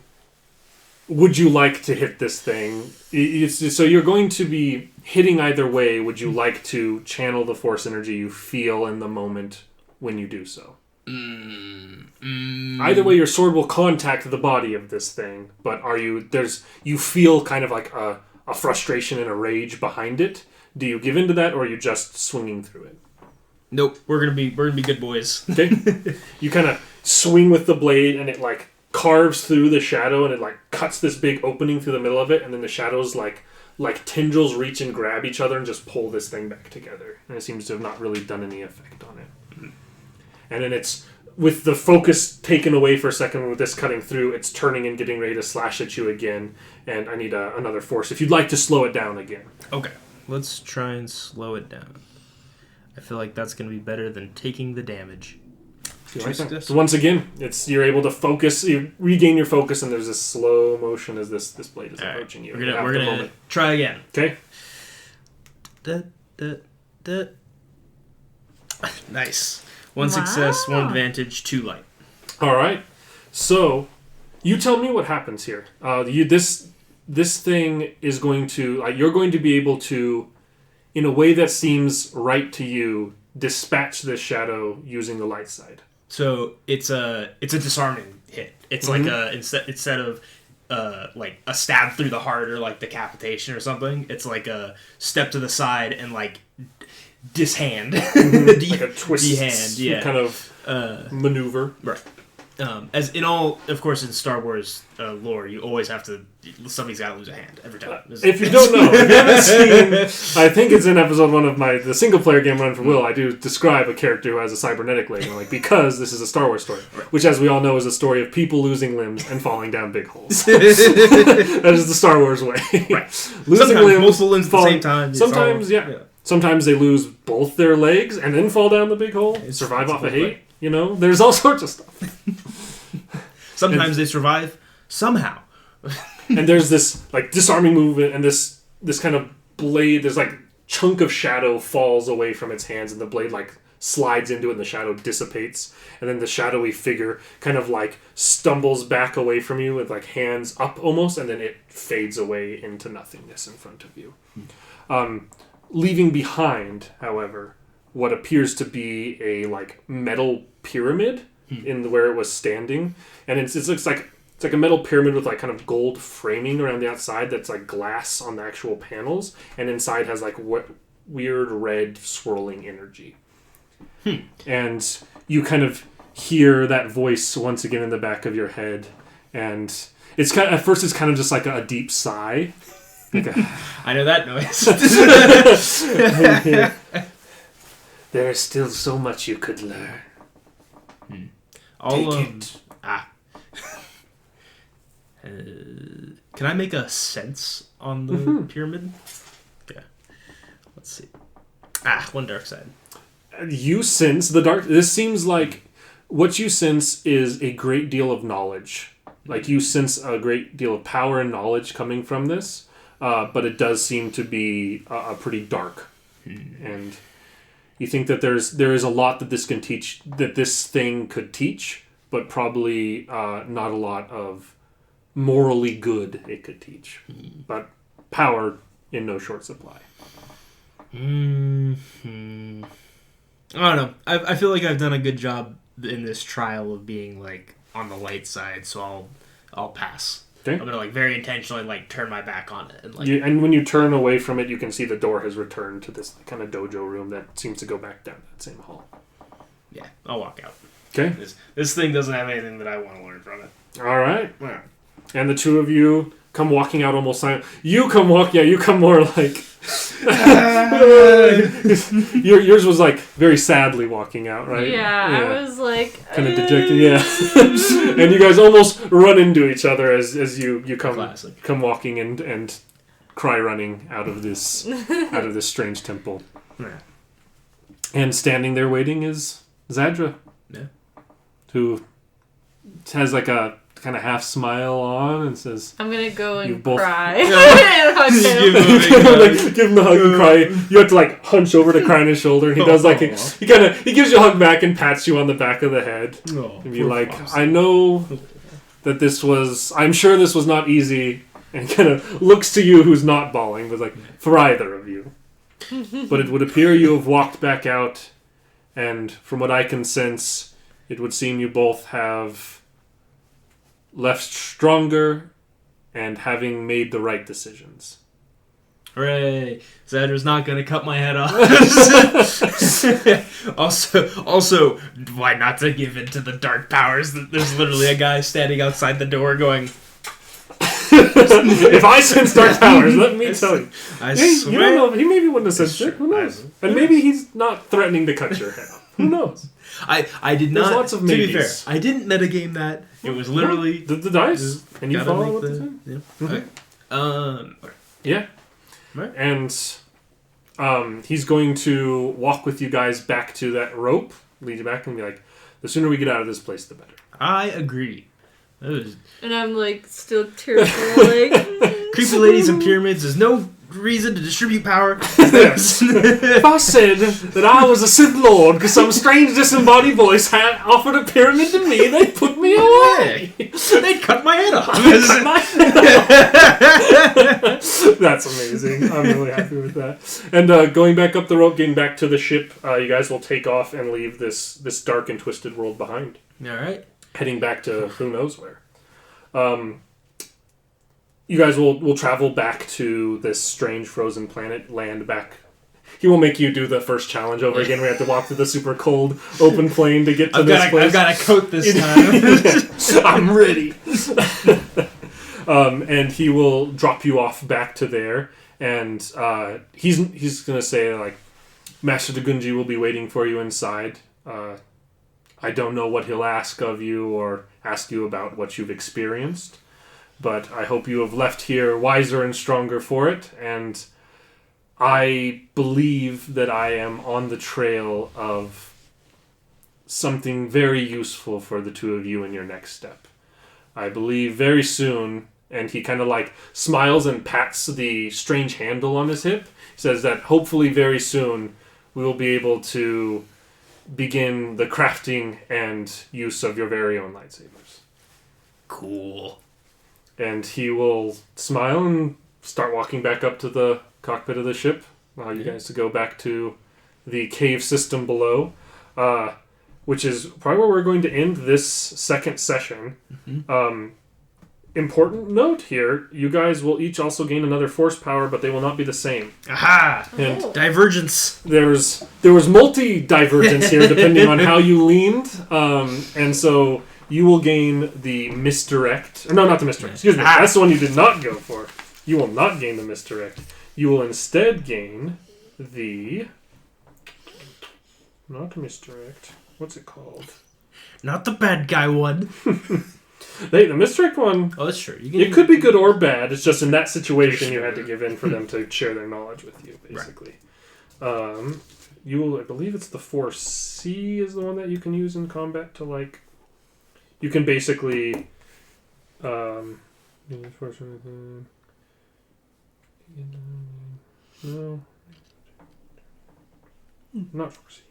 would you like to hit this thing? So you're going to be hitting either way. Would you like to channel the force energy you feel in the moment when you do so? Either way, your sword will contact the body of this thing, but you feel kind of like a frustration and a rage behind it. Do you give into that, or are you just swinging through it? Nope, we're gonna be good boys. Okay, you kind of swing with the blade, and it like carves through the shadow, and it like cuts this big opening through the middle of it, and then the shadows like tendrils reach and grab each other and just pull this thing back together. And it seems to have not really done any effect on it. And then it's, with the focus taken away for a second with this cutting through, it's turning and getting ready to slash at you again. And I need another force if you'd like to slow it down again. Okay, let's try and slow it down. I feel like that's going to be better than taking the damage. So once again, you're able to focus, you regain your focus, and there's this slow motion as this blade is approaching you. We're gonna try again. Okay. Nice. 1 success, 1 advantage, 2 light. All right. So, you tell me what happens here. This thing is going to you're going to be able to, in a way that seems right to you, dispatch this shadow using the light side. So it's a disarming hit. It's like instead of like a stab through the heart or like decapitation or something, it's like a step to the side and like dishand, like a twist hand, kind of maneuver. Right. As in all, of course, in Star Wars lore, you always have to. Somebody's got to lose a hand every time. If you don't know, if you haven't seen, I think it's in episode 1 of the single player game Run for Will. I do describe a character who has a cybernetic leg, and because this is a Star Wars story, which, as we all know, is a story of people losing limbs and falling down big holes. That is the Star Wars way. Right. Losing limbs, multiple limbs at the same time. Sometimes, yeah. Sometimes they lose both their legs and then fall down the big hole. Survive off of hate. You know, there's all sorts of stuff. Sometimes they survive somehow. And there's this like disarming movement, and this kind of blade. There's like chunk of shadow falls away from its hands, and the blade like slides into it, and the shadow dissipates. And then the shadowy figure kind of like stumbles back away from you with like hands up almost, and then it fades away into nothingness in front of you. Leaving behind, however, what appears to be a like metal pyramid in where it was standing, and it looks like It's like a metal pyramid with like kind of gold framing around the outside that's like glass on the actual panels, and inside has like weird red swirling energy. And you kind of hear that voice once again in the back of your head, and it's kind of, at first it's kind of just like a deep sigh. Like I know that noise. There is still so much you could learn. All Take of it. Can I make a sense on the pyramid? Okay. Let's see. One dark side. You sense the dark. This seems like what you sense is a great deal of knowledge. Like you sense a great deal of power and knowledge coming from this, but it does seem to be a pretty dark. And you think that there is a lot that this can teach, that this thing could teach, but probably not a lot of morally good it could teach. But power in no short supply. I don't know. I feel like I've done a good job in this trial of being like on the light side, so I'll pass. Okay. I'm gonna like very intentionally like turn my back on it and like. And when you turn away from it, you can see the door has returned to this kind of dojo room that seems to go back down that same hall. Yeah, I'll walk out. Okay. This thing doesn't have anything that I want to learn from it. All right. And the two of you come walking out almost silent. You come more like... yours was like very sadly walking out, right? Yeah. I was like... Kind of dejected, yeah. And you guys almost run into each other as you come walking and cry running out of this strange temple. Yeah. And standing there waiting is Zadra. Yeah. Who has like a kind of half smile on and says, I'm gonna go and both- cry. And hug him. give him the hug and cry. You have to like hunch over to cry on his shoulder, and he does like he gives you a hug back and pats you on the back of the head and be like, Flopsy. I know that I'm sure this was not easy, and kind of looks to you who's not bawling, but like for either of you. But it would appear you have walked back out, and from what I can sense, it would seem you both have left stronger and having made the right decisions. Hooray! Zadra's not gonna cut my head off. also, why not to give in to the dark powers? There's literally a guy standing outside the door going, If I sense dark powers, let me tell you. I Hey, swear. you don't know. He maybe wouldn't have sensed it. Who true. knows? And maybe he's not threatening to cut your head off. Who knows? I did not. There's lots of to be maybes. fair, I didn't metagame that. It was literally The dice. And you gotta follow make what the- they say? yeah. Mhm. Okay. Yeah. Right. And he's going to walk with you guys back to that rope, lead you back, and be like, the sooner we get out of this place, the better. I agree. That was And I'm like still tearful, like creepy ladies and pyramids. There's no reason to distribute power. Yes. If I said that I was a Sith Lord because some strange disembodied voice had offered a pyramid to me, they'd put me away. They'd cut my head off. That's amazing. I'm really happy with that. And going back up the rope, getting back to the ship, you guys will take off and leave this dark and twisted world behind. All right. Heading back to who knows where. You guys will travel back to this strange frozen planet, land back. He will make you do the first challenge over again. We have to walk through the super cold open plain to get to this place. I've got a coat this time. I'm ready. And he will drop you off back to there, and he's gonna say like, Master Dagunji will be waiting for you inside. I don't know what he'll ask of you or ask you about what you've experienced, but I hope you have left here wiser and stronger for it, and I believe that I am on the trail of something very useful for the two of you in your next step. I believe very soon, and he kind of like smiles and pats the strange handle on his hip, says that hopefully very soon we will be able to begin the crafting and use of your very own lightsabers. Cool. And he will smile and start walking back up to the cockpit of the ship. Allow you guys to go back to the cave system below, which is probably where we're going to end this second session. Mm-hmm. important note here, you guys will each also gain another force power, but they will not be the same. Aha! And Divergence. there was multi-divergence here depending on how you leaned. And so you will gain the misdirect. Or no, not the misdirect. Excuse me. That's the one you did not go for. You will not gain the misdirect. You will instead gain the... Not misdirect. What's it called? Not the bad guy one. Hey, the misdirect one... Oh, that's true. It could be good or bad. It's just in that situation you had to give in for them to share their knowledge with you, basically. Right. You will, I believe it's the Force C is the one that you can use in combat to, like... You can basically... No. Not Force C.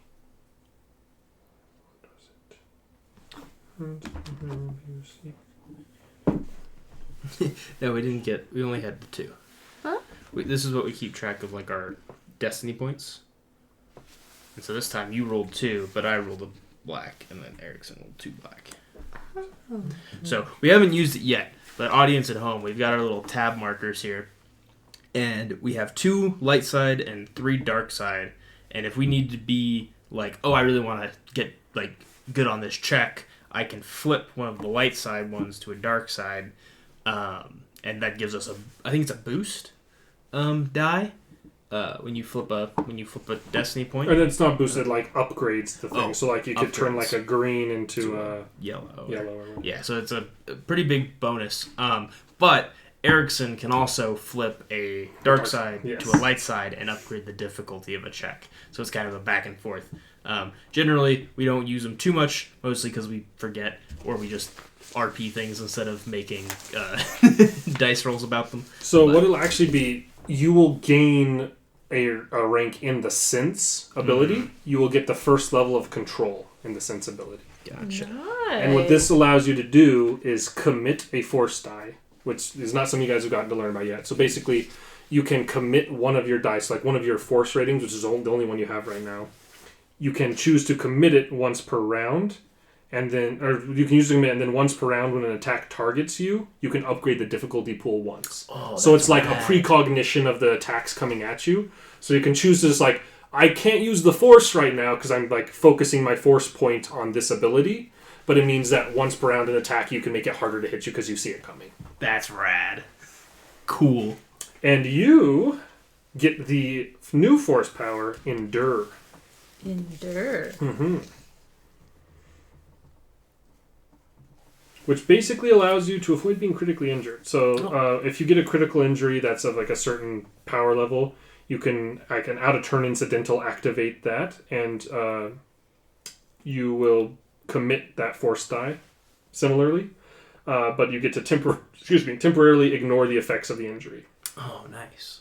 No, we didn't get... We only had the 2. Huh? This is what we keep track of, like, our destiny points. And so this time you rolled 2, but I rolled a black, and then Erickson rolled 2 black. Oh. So we haven't used it yet, but audience at home, we've got our little tab markers here. And we have 2 light side and 3 dark side. And if we need to be like, oh, I really want to get, like, good on this check, I can flip one of the light side ones to a dark side, and that gives us I think it's a boost die when you flip a destiny point. And it's not boosted, like upgrades the thing. So like you could turn like a green into a yellow. Yeah, so it's a pretty big bonus. But Erickson can also flip a dark side to a light side and upgrade the difficulty of a check. So it's kind of a back and forth. Generally, we don't use them too much, mostly because we forget, or we just RP things instead of making dice rolls about them. So what it'll actually be, you will gain a rank in the sense ability. Mm-hmm. You will get the first level of control in the sense ability. Gotcha. Nice. And what this allows you to do is commit a force die, which is not something you guys have gotten to learn about yet. So basically, you can commit one of your dice, like one of your force ratings, which is the only one you have right now. You can choose to commit it once per round, and then, or you can use to commit, and then once per round when an attack targets you, you can upgrade the difficulty pool once. Oh, so it's like a precognition of the attacks coming at you. So you can choose to just like, I can't use the force right now because I'm like focusing my force point on this ability, but it means that once per round an attack, you can make it harder to hit you because you see it coming. That's rad. Cool. And you get the new force power, Endure. Endure. Mm-hmm. Which basically allows you to avoid being critically injured. So if you get a critical injury that's of like a certain power level, you can, like an out-of-turn incidental, activate that, and you will commit that force die similarly. But you get to temporarily ignore the effects of the injury. Oh, nice.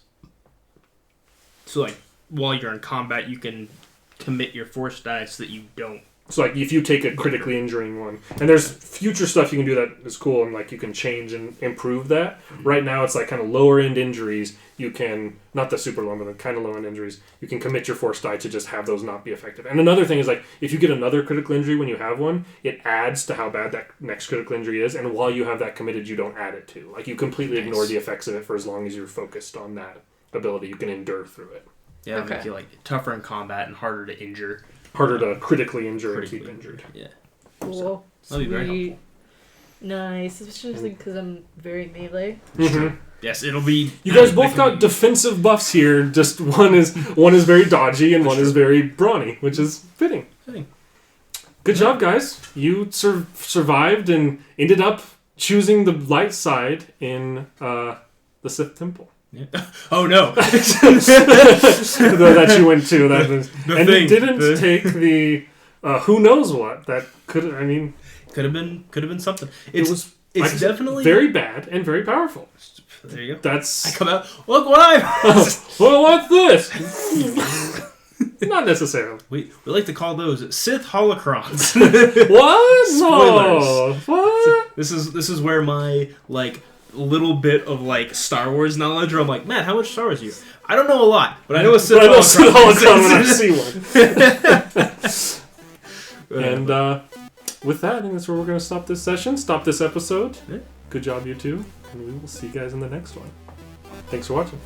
So, like, while you're in combat, you can commit your force die so that you don't... So, like, if you take a critically injuring one, and there's future stuff you can do that is cool, and, like, you can change and improve that. Mm-hmm. Right now, it's, like, kind of lower-end injuries. You can, not the super low, but the kind of low-end injuries, you can commit your force die to just have those not be effective. And another thing is, like, if you get another critical injury when you have one, it adds to how bad that next critical injury is, and while you have that committed, you don't add it to. Like, you completely ignore the effects of it for as long as you're focused on that ability. You can endure through it. Yeah, it'll make you, like, tougher in combat and harder to injure. Harder to critically injure and keep injured. Yeah. Cool. That'll be very helpful. Nice. Especially because I'm very melee. Mm-hmm. Yes, it'll be... You guys both got defensive buffs here. Just one is very dodgy and one is very brawny, which is fitting. Good job, guys. You survived and ended up choosing the light side in the Sith Temple. Yeah. Oh no! That you went to. That was, and thing, you didn't take the who knows what. That could have been something. It's definitely very bad and very powerful. There you go. That's I come out. Look what I. Well, what's this? Not necessarily. We like to call those Sith holocrons. What? Spoilers. No. What? This is where my like little bit of like Star Wars knowledge, where I'm like, man, how much Star Wars are you? I don't know a lot, but I know a Sith holocron when I see one. And with that, I think that's where we're going to stop this session, stop this episode. Yeah. Good job, you two. And we will see you guys in the next one. Thanks for watching.